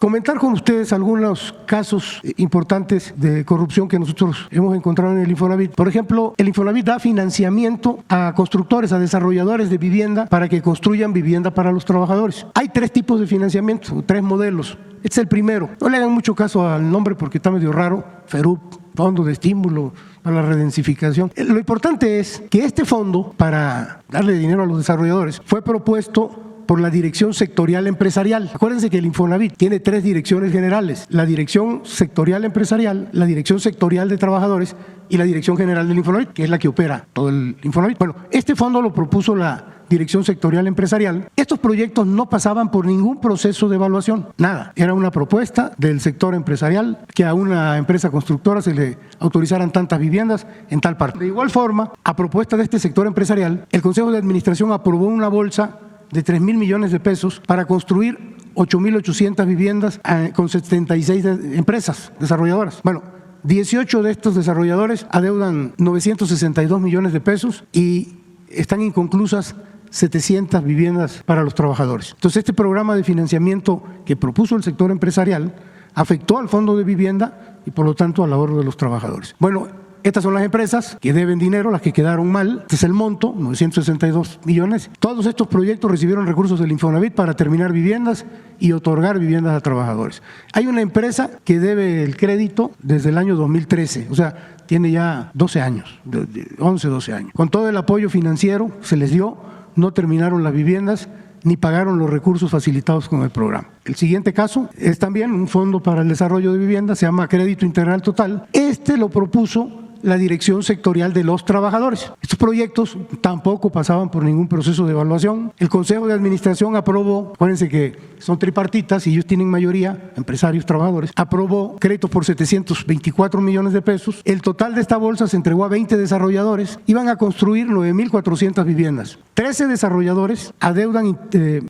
Comentar con ustedes algunos casos importantes de corrupción que nosotros hemos encontrado en el Infonavit. Por ejemplo, el Infonavit da financiamiento a constructores, a desarrolladores de vivienda para que construyan vivienda para los trabajadores. Hay 3 tipos de financiamiento, 3 modelos. Este es el primero. No le hagan mucho caso al nombre porque está medio raro. FERUP, Fondo de Estímulo a la Redensificación. Lo importante es que este fondo, para darle dinero a los desarrolladores, fue propuesto por la Dirección Sectorial Empresarial. Acuérdense que el Infonavit tiene 3 direcciones generales: la Dirección Sectorial Empresarial, la Dirección Sectorial de Trabajadores y la Dirección General del Infonavit, que es la que opera todo el Infonavit. Bueno, este fondo lo propuso la Dirección Sectorial Empresarial. Estos proyectos no pasaban por ningún proceso de evaluación, nada. Era una propuesta del sector empresarial que a una empresa constructora se le autorizaran tantas viviendas en tal parte. De igual forma, a propuesta de este sector empresarial, el Consejo de Administración aprobó una bolsa de 3,000 millones de pesos para construir 8,800 viviendas con 76 empresas desarrolladoras. Bueno, 18 de estos desarrolladores adeudan 962 millones de pesos y están inconclusas 700 viviendas para los trabajadores. Entonces, este programa de financiamiento que propuso el sector empresarial afectó al fondo de vivienda y, por lo tanto, al ahorro de los trabajadores. Bueno, estas son las empresas que deben dinero, las que quedaron mal. Este es el monto, 962 millones. Todos estos proyectos recibieron recursos del Infonavit para terminar viviendas y otorgar viviendas a trabajadores. Hay una empresa que debe el crédito desde el año 2013, o sea, tiene ya 12 años, 11, 12 años. Con todo el apoyo financiero se les dio, no terminaron las viviendas ni pagaron los recursos facilitados con el programa. El siguiente caso es también un fondo para el desarrollo de viviendas, se llama Crédito Integral Total. Este lo propuso la Dirección Sectorial de los Trabajadores. Estos proyectos tampoco pasaban por ningún proceso de evaluación. El Consejo de Administración aprobó, acuérdense que son tripartitas y ellos tienen mayoría, empresarios, trabajadores, aprobó créditos por 724 millones de pesos. El total de esta bolsa se entregó a 20 desarrolladores. Iban a construir 9,400 viviendas. 13 desarrolladores adeudan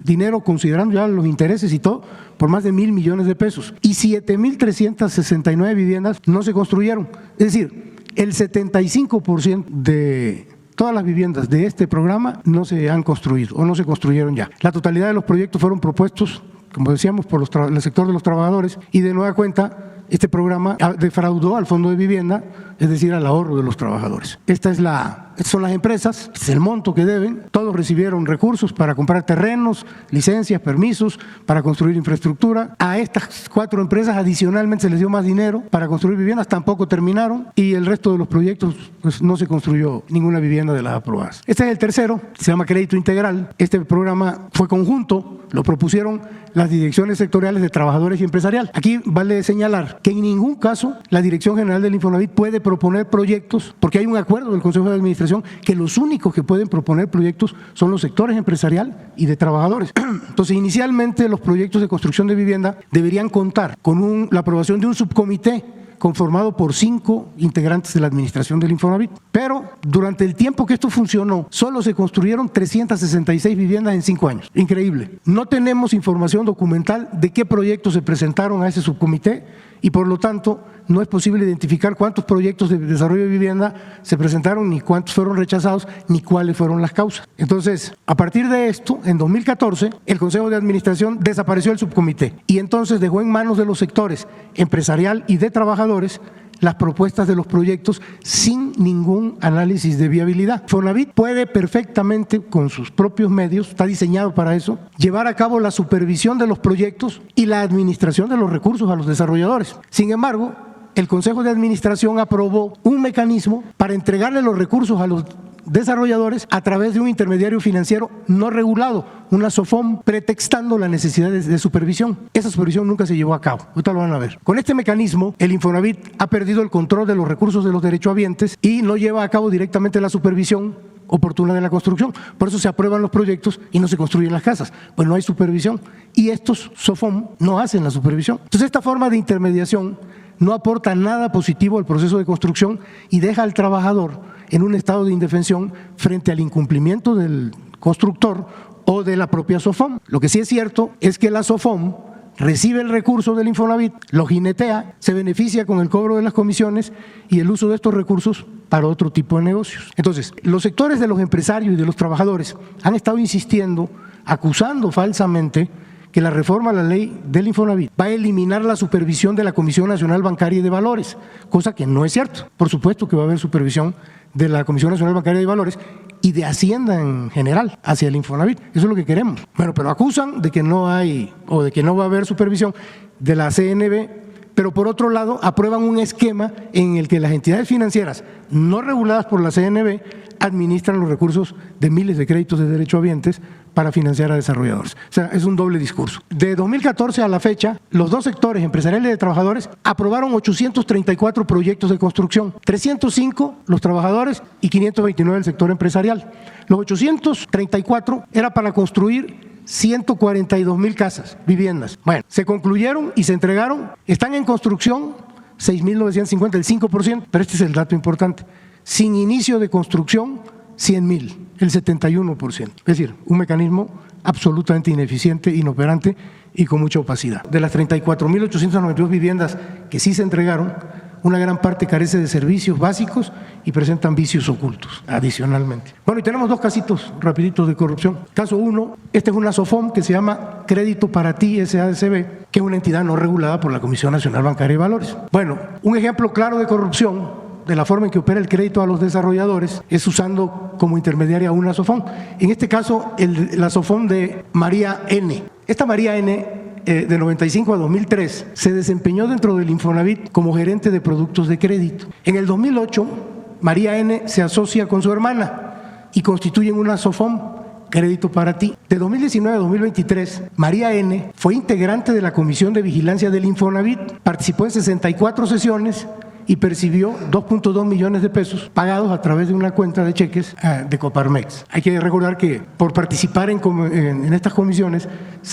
dinero, considerando ya los intereses y todo, por más de 1,000 millones de pesos. Y 7,369 viviendas no se construyeron. Es decir, el 75% de todas las viviendas de este programa no se han construido o no se construyeron ya. La totalidad de los proyectos fueron propuestos, como decíamos, por el sector de los trabajadores y de nueva cuenta este programa defraudó al fondo de vivienda, es decir, al ahorro de los trabajadores. Estas son las empresas, este es el monto que deben. Todos recibieron recursos para comprar terrenos, licencias, permisos, para construir infraestructura. A estas 4 empresas adicionalmente se les dio más dinero para construir viviendas, tampoco terminaron y el resto de los proyectos pues, no se construyó ninguna vivienda de las aprobadas. Este es el tercero, se llama Crédito Integral. Este programa fue conjunto, lo propusieron las direcciones sectoriales de trabajadores y empresarial. Aquí vale señalar que en ningún caso la Dirección General del Infonavit puede proponer proyectos, porque hay un acuerdo del Consejo de Administración que los únicos que pueden proponer proyectos son los sectores empresarial y de trabajadores. Entonces, inicialmente los proyectos de construcción de vivienda deberían contar con la aprobación de un subcomité conformado por 5 integrantes de la administración del Infonavit. Pero durante el tiempo que esto funcionó, solo se construyeron 366 viviendas en 5 años. Increíble. No tenemos información documental de qué proyectos se presentaron a ese subcomité y por lo tanto no es posible identificar cuántos proyectos de desarrollo de vivienda se presentaron, ni cuántos fueron rechazados, ni cuáles fueron las causas. Entonces, a partir de esto, en 2014, el Consejo de Administración desapareció el subcomité y entonces dejó en manos de los sectores empresarial y de trabajadores las propuestas de los proyectos sin ningún análisis de viabilidad. Infonavit puede perfectamente, con sus propios medios, está diseñado para eso, llevar a cabo la supervisión de los proyectos y la administración de los recursos a los desarrolladores. Sin embargo, el Consejo de Administración aprobó un mecanismo para entregarle los recursos a los desarrolladores a través de un intermediario financiero no regulado, una SOFOM, pretextando la necesidad de supervisión. Esa supervisión nunca se llevó a cabo, ahorita lo van a ver. Con este mecanismo, el Infonavit ha perdido el control de los recursos de los derechohabientes y no lleva a cabo directamente la supervisión oportuna de la construcción. Por eso se aprueban los proyectos y no se construyen las casas, pues no hay supervisión. Y estos SOFOM no hacen la supervisión. Entonces, esta forma de intermediación no aporta nada positivo al proceso de construcción y deja al trabajador en un estado de indefensión frente al incumplimiento del constructor o de la propia SOFOM. Lo que sí es cierto es que la SOFOM recibe el recurso del Infonavit, lo jinetea, se beneficia con el cobro de las comisiones y el uso de estos recursos para otro tipo de negocios. Entonces, los sectores de los empresarios y de los trabajadores han estado insistiendo, acusando falsamente que la reforma a la ley del Infonavit va a eliminar la supervisión de la Comisión Nacional Bancaria y de Valores, cosa que no es cierto. Por supuesto que va a haber supervisión de la Comisión Nacional Bancaria y de Valores y de Hacienda en general hacia el Infonavit. Eso es lo que queremos. Bueno, pero acusan de que no hay o de que no va a haber supervisión de la CNB, pero por otro lado aprueban un esquema en el que las entidades financieras no reguladas por la CNB administran los recursos de miles de créditos de derechohabientes para financiar a desarrolladores. O sea, es un doble discurso. De 2014 a la fecha, los dos sectores, empresariales y de trabajadores, aprobaron 834 proyectos de construcción, 305 los trabajadores y 529 el sector empresarial. Los 834 era para construir 142,000 casas, viviendas. Bueno, se concluyeron y se entregaron, están en construcción 6,950, el 5%, pero este es el dato importante. Sin inicio de construcción, 100,000, el 71%. Es decir, un mecanismo absolutamente ineficiente, inoperante y con mucha opacidad. De las 34,892 viviendas que sí se entregaron, una gran parte carece de servicios básicos y presentan vicios ocultos adicionalmente. Bueno, y tenemos dos casitos rapiditos de corrupción. Caso 1, esta es una SOFOM que se llama Crédito para Ti SADCB, que es una entidad no regulada por la Comisión Nacional Bancaria y Valores. Bueno, un ejemplo claro de corrupción de la forma en que opera el crédito a los desarrolladores es usando como intermediaria una SOFOM. En este caso, la SOFOM de María N. Esta María N, de 95 a 2003, se desempeñó dentro del Infonavit como gerente de productos de crédito. En el 2008, María N. se asocia con su hermana y constituyen una SOFOM, Crédito para Ti. De 2019 a 2023, María N. fue integrante de la Comisión de Vigilancia del Infonavit, participó en 64 sesiones y percibió 2.2 millones de pesos pagados a través de una cuenta de cheques de Coparmex. Hay que recordar que por participar en estas comisiones,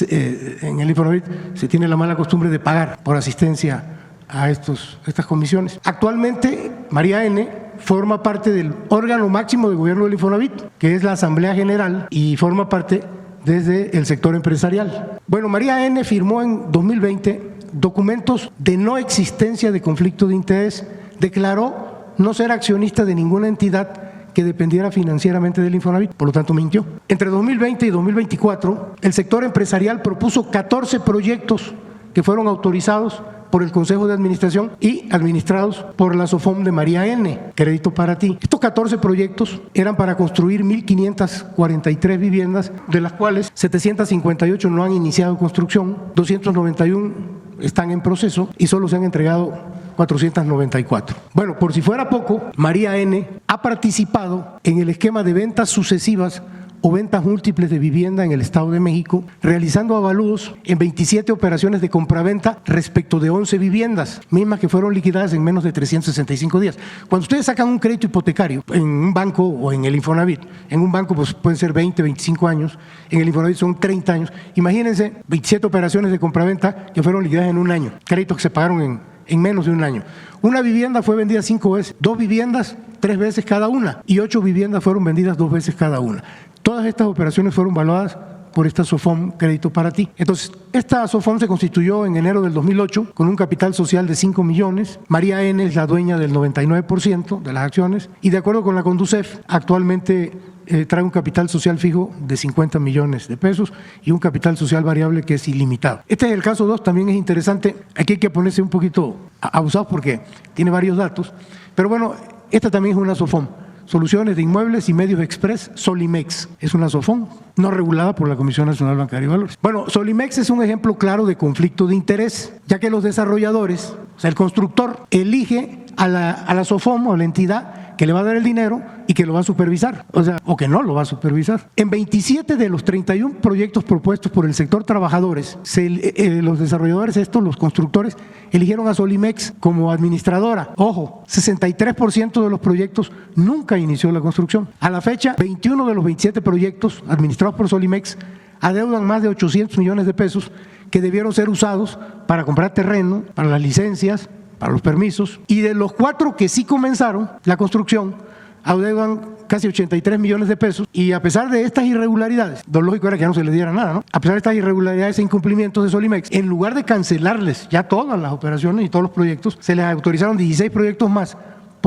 en el Infonavit se tiene la mala costumbre de pagar por asistencia a estas comisiones. Actualmente, María N. forma parte del órgano máximo de gobierno del Infonavit, que es la Asamblea General, y forma parte desde el sector empresarial. Bueno, María N. firmó en 2020 documentos de no existencia de conflicto de interés, declaró no ser accionista de ninguna entidad que dependiera financieramente del Infonavit, por lo tanto mintió. Entre 2020 y 2024, el sector empresarial propuso 14 proyectos que fueron autorizados por el Consejo de Administración y administrados por la SOFOM de María N., Crédito para Ti. Estos 14 proyectos eran para construir 1,543 viviendas, de las cuales 758 no han iniciado construcción, 291 están en proceso y solo se han entregado 494. Bueno, por si fuera poco, María N. ha participado en el esquema de ventas sucesivas o ventas múltiples de vivienda en el Estado de México, realizando avalúos en 27 operaciones de compraventa respecto de 11 viviendas, mismas que fueron liquidadas en menos de 365 días. Cuando ustedes sacan un crédito hipotecario en un banco o en el Infonavit, en un banco pues pueden ser 20, 25 años, en el Infonavit son 30 años, imagínense 27 operaciones de compraventa que fueron liquidadas en un año, créditos que se pagaron en menos de un año. Una vivienda fue vendida 5 veces, 2 viviendas 3 veces cada una y 8 viviendas fueron vendidas 2 veces cada una. Todas estas operaciones fueron valuadas por esta SOFOM Crédito para Ti. Entonces, esta SOFOM se constituyó en enero del 2008 con un capital social de 5 millones. María N. es la dueña del 99% de las acciones y de acuerdo con la Conducef, actualmente trae un capital social fijo de 50 millones de pesos y un capital social variable que es ilimitado. Este es el caso 2, también es interesante. Aquí hay que ponerse un poquito abusados porque tiene varios datos, pero bueno, esta también es una SOFOM. Soluciones de Inmuebles y Medios Express, Solimex. Es una SOFOM no regulada por la Comisión Nacional Bancaria y Valores. Bueno, Solimex es un ejemplo claro de conflicto de interés, ya que los desarrolladores, o sea, el constructor, elige a la SOFOM o a la entidad que le va a dar el dinero y que lo va a supervisar, o que no lo va a supervisar. En 27 de los 31 proyectos propuestos por el sector trabajadores, los desarrolladores, los constructores, eligieron a Solimex como administradora. Ojo, 63% de los proyectos nunca inició la construcción. A la fecha, 21 de los 27 proyectos administrados por Solimex adeudan más de 800 millones de pesos que debieron ser usados para comprar terreno, para las licencias, para los permisos, y de los 4 que sí comenzaron la construcción, adeudan casi 83 millones de pesos, y a pesar de estas irregularidades, lo lógico era que ya no se les diera nada, ¿no? A pesar de estas irregularidades e incumplimientos de Solimex, en lugar de cancelarles ya todas las operaciones y todos los proyectos, se les autorizaron 16 proyectos más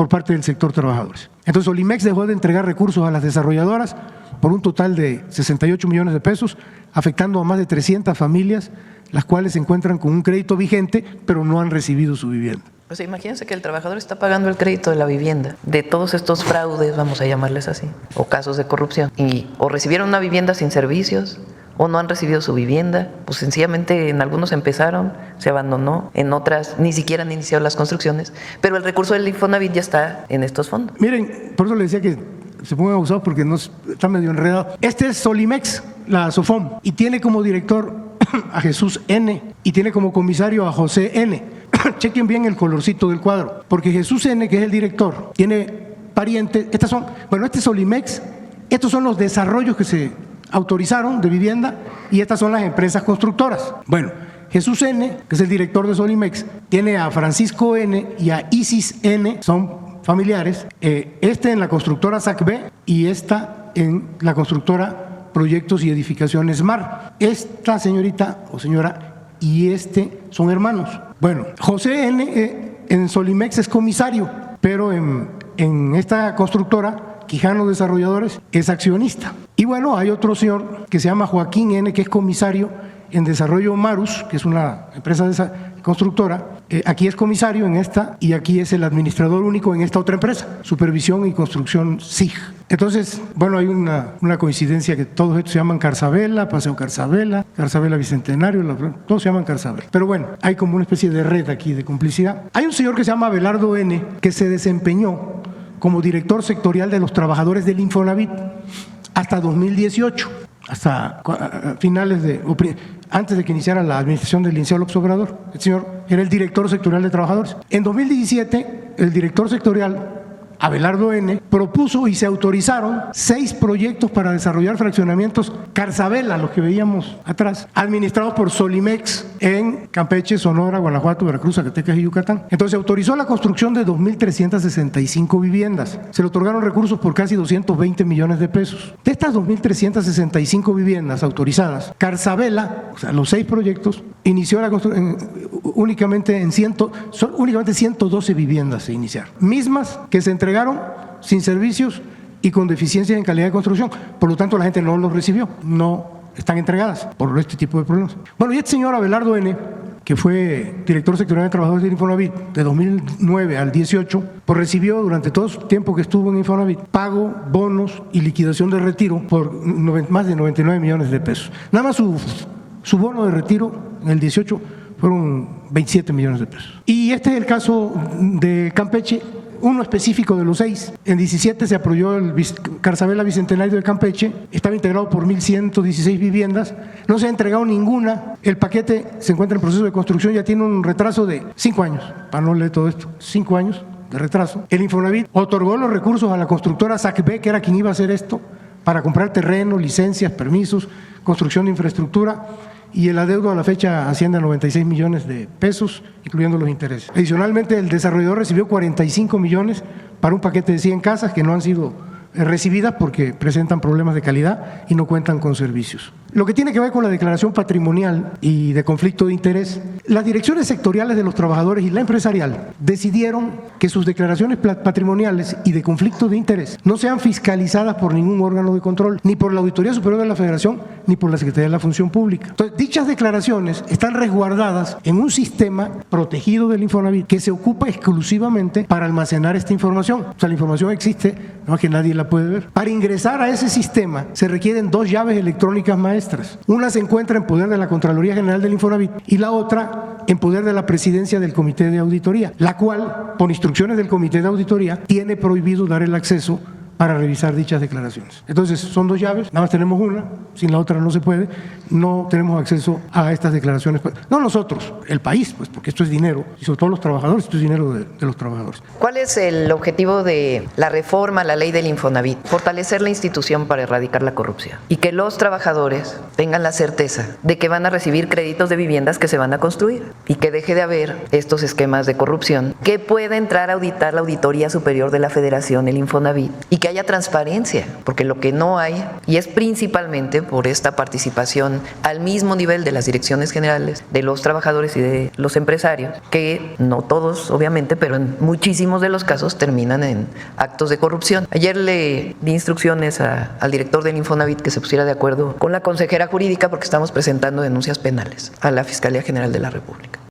por parte del sector trabajadores. Entonces Solimex dejó de entregar recursos a las desarrolladoras por un total de 68 millones de pesos, afectando a más de 300 familias, las cuales se encuentran con un crédito vigente, pero no han recibido su vivienda. Pues imagínense que el trabajador está pagando el crédito de la vivienda, de todos estos fraudes, vamos a llamarles así, o casos de corrupción, y o recibieron una vivienda sin servicios, o no han recibido su vivienda, pues sencillamente en algunos empezaron, se abandonó, en otras ni siquiera han iniciado las construcciones, pero el recurso del Infonavit ya está en estos fondos. Miren, por eso les decía que se pongan abusados porque no, está medio enredado. Este es Solimex, la SOFOM, y tiene como director a Jesús N. y tiene como comisario a José N. Chequen bien el colorcito del cuadro, porque Jesús N., que es el director, tiene parientes, este es Solimex, estos son los desarrollos que se autorizaron de vivienda y estas son las empresas constructoras. Bueno, Jesús N., que es el director de Solimex, tiene a Francisco N. y a Isis N., son familiares, en la constructora SACB y esta en la constructora Proyectos y Edificaciones MAR. Esta señorita o señora y son hermanos. Bueno, José N. En Solimex es comisario, pero en esta constructora, Quijano Desarrolladores, es accionista. Y bueno, hay otro señor que se llama Joaquín N., que es comisario en Desarrollo Marus, que es una empresa constructora. Aquí es comisario en esta y aquí es el administrador único en esta otra empresa, Supervisión y Construcción SIG. Entonces, bueno, hay una coincidencia que todos estos se llaman Carzabela, Paseo Carzabela, Carzabela Bicentenario, todos se llaman Carzabela. Pero bueno, hay como una especie de red aquí de complicidad. Hay un señor que se llama Abelardo N., que se desempeñó como director sectorial de los trabajadores del Infonavit hasta 2018, hasta finales antes de que iniciara la administración del licenciado López Obrador. El señor era el director sectorial de trabajadores. En 2017, el director sectorial, Abelardo N., propuso y se autorizaron 6 proyectos para desarrollar fraccionamientos Carzabela, los que veíamos atrás, administrados por Solimex en Campeche, Sonora, Guanajuato, Veracruz, Zacatecas y Yucatán. Entonces se autorizó la construcción de 2.365 viviendas. Se le otorgaron recursos por casi 220 millones de pesos. De estas 2.365 viviendas autorizadas, Carzabela, o sea, los 6 proyectos, inició la construcción únicamente 112 viviendas se iniciaron, mismas que se entregaron sin servicios y con deficiencias en calidad de construcción. Por lo tanto, la gente no los recibió, no están entregadas por este tipo de problemas. Bueno, y este señor Abelardo N., que fue director sectorial de trabajadores del Infonavit de 2009 al 18, pues recibió durante todo el tiempo que estuvo en Infonavit pago, bonos y liquidación de retiro por más de 99 millones de pesos. Nada más su bono de retiro en el 18 fueron 27 millones de pesos. Y este es el caso de Campeche, uno específico de los 6. En 17 se aprobó el Carzabela Bicentenario de Campeche, estaba integrado por 1.116 viviendas, no se ha entregado ninguna, el paquete se encuentra en proceso de construcción, ya tiene un retraso de 5 años, para no leer todo esto, 5 años de retraso. El Infonavit otorgó los recursos a la constructora SACB, que era quien iba a hacer esto, para comprar terreno, licencias, permisos, construcción de infraestructura, y el adeudo a la fecha asciende a 96 millones de pesos, incluyendo los intereses. Adicionalmente, el desarrollador recibió 45 millones para un paquete de 100 casas que no han sido recibidas porque presentan problemas de calidad y no cuentan con servicios. Lo que tiene que ver con la declaración patrimonial y de conflicto de interés, las direcciones sectoriales de los trabajadores y la empresarial decidieron que sus declaraciones patrimoniales y de conflicto de interés no sean fiscalizadas por ningún órgano de control, ni por la Auditoría Superior de la Federación, ni por la Secretaría de la Función Pública. Entonces, dichas declaraciones están resguardadas en un sistema protegido del Infonavit que se ocupa exclusivamente para almacenar esta información. O sea, la información existe, no es que nadie la puede ver. Para ingresar a ese sistema se requieren 2 llaves electrónicas maestras. Una se encuentra en poder de la Contraloría General del Infonavit y la otra en poder de la Presidencia del Comité de Auditoría, la cual, por instrucciones del Comité de Auditoría, tiene prohibido dar el acceso para revisar dichas declaraciones. Entonces, son 2 llaves, nada más tenemos una, sin la otra no se puede, no tenemos acceso a estas declaraciones. No nosotros, el país, pues, porque esto es dinero, y sobre todo los trabajadores, esto es dinero de los trabajadores. ¿Cuál es el objetivo de la reforma a la ley del Infonavit? Fortalecer la institución para erradicar la corrupción y que los trabajadores tengan la certeza de que van a recibir créditos de viviendas que se van a construir y que deje de haber estos esquemas de corrupción, que pueda entrar a auditar la Auditoría Superior de la Federación, el Infonavit, y que haya transparencia, porque lo que no hay, y es principalmente por esta participación al mismo nivel de las direcciones generales, de los trabajadores y de los empresarios, que no todos, obviamente, pero en muchísimos de los casos terminan en actos de corrupción. Ayer le di instrucciones al director del Infonavit que se pusiera de acuerdo con la consejera jurídica porque estamos presentando denuncias penales a la Fiscalía General de la República.